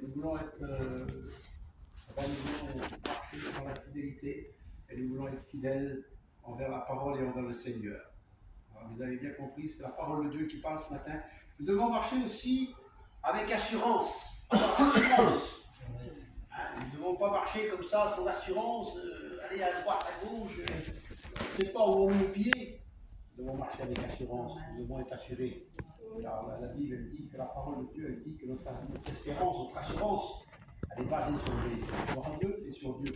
nous voulons être nous voulons marcher dans la fidélité et nous voulons être fidèles envers la parole et envers le Seigneur. Alors, vous avez bien compris, c'est la parole de Dieu qui parle ce matin. Nous devons marcher aussi avec assurance. Assurance. Nous ne devons pas marcher comme ça, sans assurance, aller à droite, à gauche, on ne sait pas où on met le pied. Nous devons marcher avec assurance, nous devons être assurés. Car la Bible elle dit que la parole de Dieu elle dit que notre espérance, notre assurance, elle est basée sur Dieu et sur Dieu.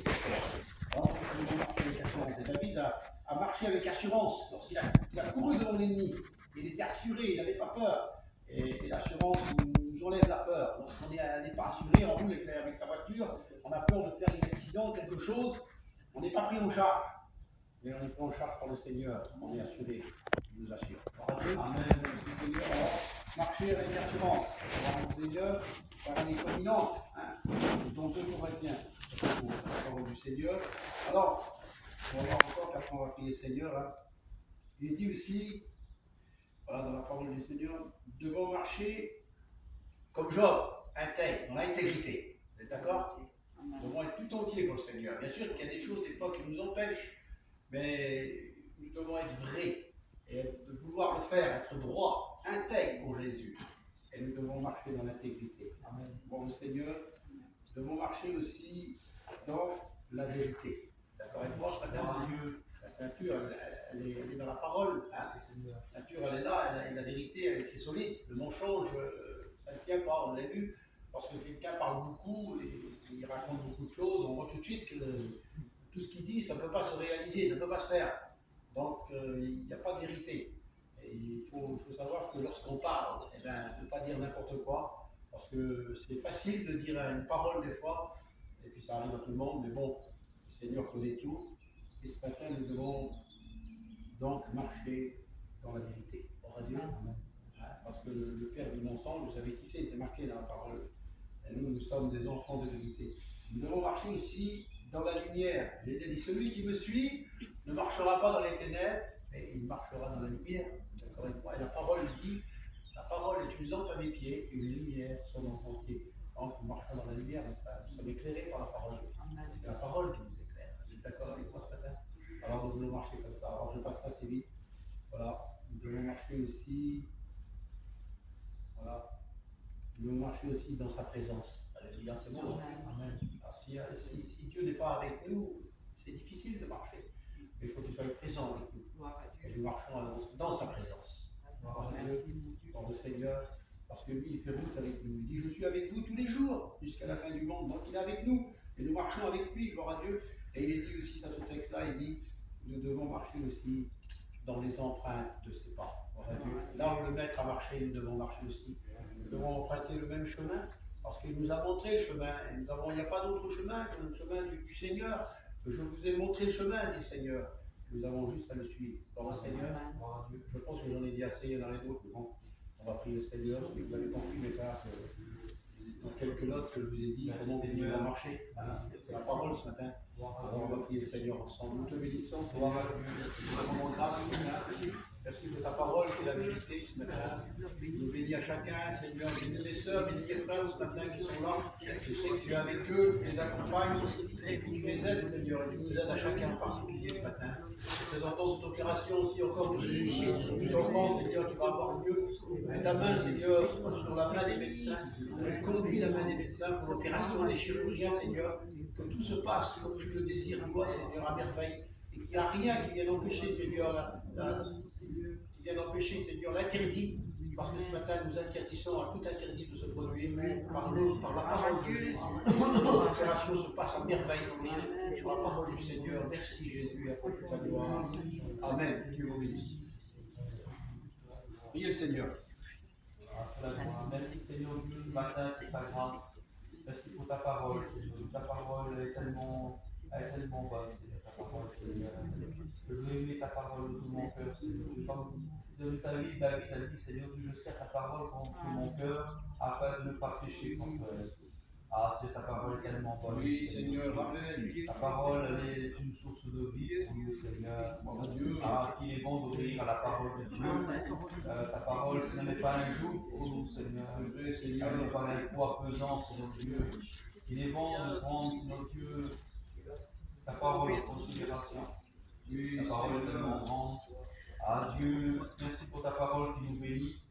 Alors, nous devons marcher avec assurance. Et David a marché avec assurance lorsqu'il a couru devant l'ennemi. Il était assuré, il n'avait pas peur. Et l'assurance nous enlève la peur. Lorsqu'on n'est pas assuré, on roule avec sa voiture, on a peur de faire un accident, quelque chose, on n'est pas pris en charge. Mais on est pris en charge par le Seigneur, on est assuré, il nous assure. Amen. Merci Seigneur. Alors, marcher avec assurance. Le Seigneur, par les dominantes, dont 2 Corinthiens, pour la parole du Seigneur. Alors, on va voir encore qu'après on va prier le Seigneur. Il est dit aussi, voilà, dans la parole du Seigneur, nous devons marcher comme Job, intègre, dans l'intégrité. Vous êtes d'accord? Nous devons être tout entier pour le Seigneur. Bien sûr qu'il y a des choses des fois qui nous empêchent, mais nous devons être vrais et de vouloir le faire, être droit, intègre pour Jésus. Et nous devons marcher dans l'intégrité. Pour le Seigneur, nous devons marcher aussi dans la vérité. D'accord avec moi, ce matin? La ceinture, elle est dans la parole. La ceinture, elle est là, et la vérité, c'est solide. Le mensonge, ça ne tient pas. On l'a vu, lorsque quelqu'un parle beaucoup et il raconte beaucoup de choses, on voit tout de suite que tout ce qu'il dit, ça ne peut pas se réaliser, ça ne peut pas se faire. Donc, il n'y a pas de vérité. Et il faut savoir que lorsqu'on parle, ne pas dire n'importe quoi, parce que c'est facile de dire une parole des fois, et puis ça arrive à tout le monde, mais bon, le Seigneur connaît tout. Et ce matin, nous devons donc marcher dans la vérité. Aura Dieu. Parce que le père du mensonge, vous savez qui c'est marqué dans la parole. Et nous sommes des enfants de vérité. Nous devons marcher aussi dans la lumière. Il dit, celui qui me suit ne marchera pas dans les ténèbres, mais il marchera dans la lumière. D'accord avec moi? Et la parole dit, la parole est une lampe à mes pieds, une lumière sur mon sentier. Donc nous marchons dans la lumière, nous sommes éclairés par la parole. C'est la parole qui nous éclaire. Vous êtes d'accord avec moi ce matin? Alors nous devons marcher comme ça. Alors je passe pas assez vite. Voilà. Nous devons marcher aussi. Voilà. Nous devons marcher aussi dans sa présence. Alléluia, c'est bon. Amen. Alors, si Dieu n'est pas avec nous, c'est difficile de marcher. Mais il faut qu'il soit présent avec nous. Et nous marchons dans sa présence. Dans le Seigneur, parce que lui, il fait route avec nous. Il dit, je suis avec vous tous les jours, jusqu'à la fin du monde. Donc il est avec nous. Et nous marchons avec lui, gloire à Dieu. Et il est dit aussi, dans ce texte-là, il dit, nous devons marcher aussi dans les empreintes de ses pas. Là où le maître a marché, nous devons marcher aussi. Nous devons emprunter le même chemin, parce qu'il nous a montré le chemin. Et il n'y a pas d'autre chemin que le chemin du Seigneur. Je vous ai montré le chemin, dit le Seigneur. Nous avons juste à le suivre. Dans le Seigneur, je pense que j'en ai dit assez, il y en a d'autres. Bon, on va prier le Seigneur, si vous avez compris, mes frères, dans quelques notes que je vous ai dit, comment vous devez marcher. C'est la parole ce matin. Alors on va prier le Seigneur ensemble. Nous te bénissons, Seigneur. Vraiment grâce, merci de ta parole qui est la vérité ce matin. Nous bénis à chacun, Seigneur. Bénis mes soeurs, bénis mes frères ce matin qui sont là. Je sais que tu es avec eux, tu les accompagnes, et puis tu les aides, Seigneur. Et tu nous aides à chacun en particulier ce matin. Nous présentons cette opération aussi encore de cet enfant, Seigneur, qui va avoir mieux. Mets ta main, Seigneur, sur la main des médecins. Conduis la main des médecins pour l'opération des chirurgiens, Seigneur. Que tout se passe comme tu le désires, toi, Seigneur, à merveille. Et qu'il n'y a rien qui vienne empêcher, Seigneur, qui vienne empêcher, Seigneur, l'interdit. Parce que ce matin, nous interdisons à tout interdit de se produire par la parole de Jésus. L'opération se passe à merveille sur la parole du Seigneur. Merci Jésus, et à toute ta gloire. Amen. Dieu vous bénisse. Priez le Seigneur. Merci Seigneur Dieu ce matin pour ta grâce. Merci pour ta parole, Seigneur. Ta parole est tellement bonne, Seigneur. Ta parole, Seigneur. Je veux aimer ta parole de tout mon cœur, Seigneur. Comme ta vie, David a dit, Seigneur, je sais ta parole contre mon cœur afin de ne pas pécher contre elle. Ah, c'est ta parole est tellement bonne. Oui, Seigneur, Amen. Ta parole, elle est une source de vie pour nous, Seigneur. Mon Dieu. Ah, qu'il est bon d'ouvrir à la parole de Dieu. Ta parole, ce n'est pas un joug pour nous, Seigneur. Elle n'est pas un poids pesant, Seigneur Dieu. Il est bon de prendre, Seigneur Dieu, ta parole en considération. Oui, Ta parole est tellement grande. Ah Dieu, merci pour ta parole qui nous bénit.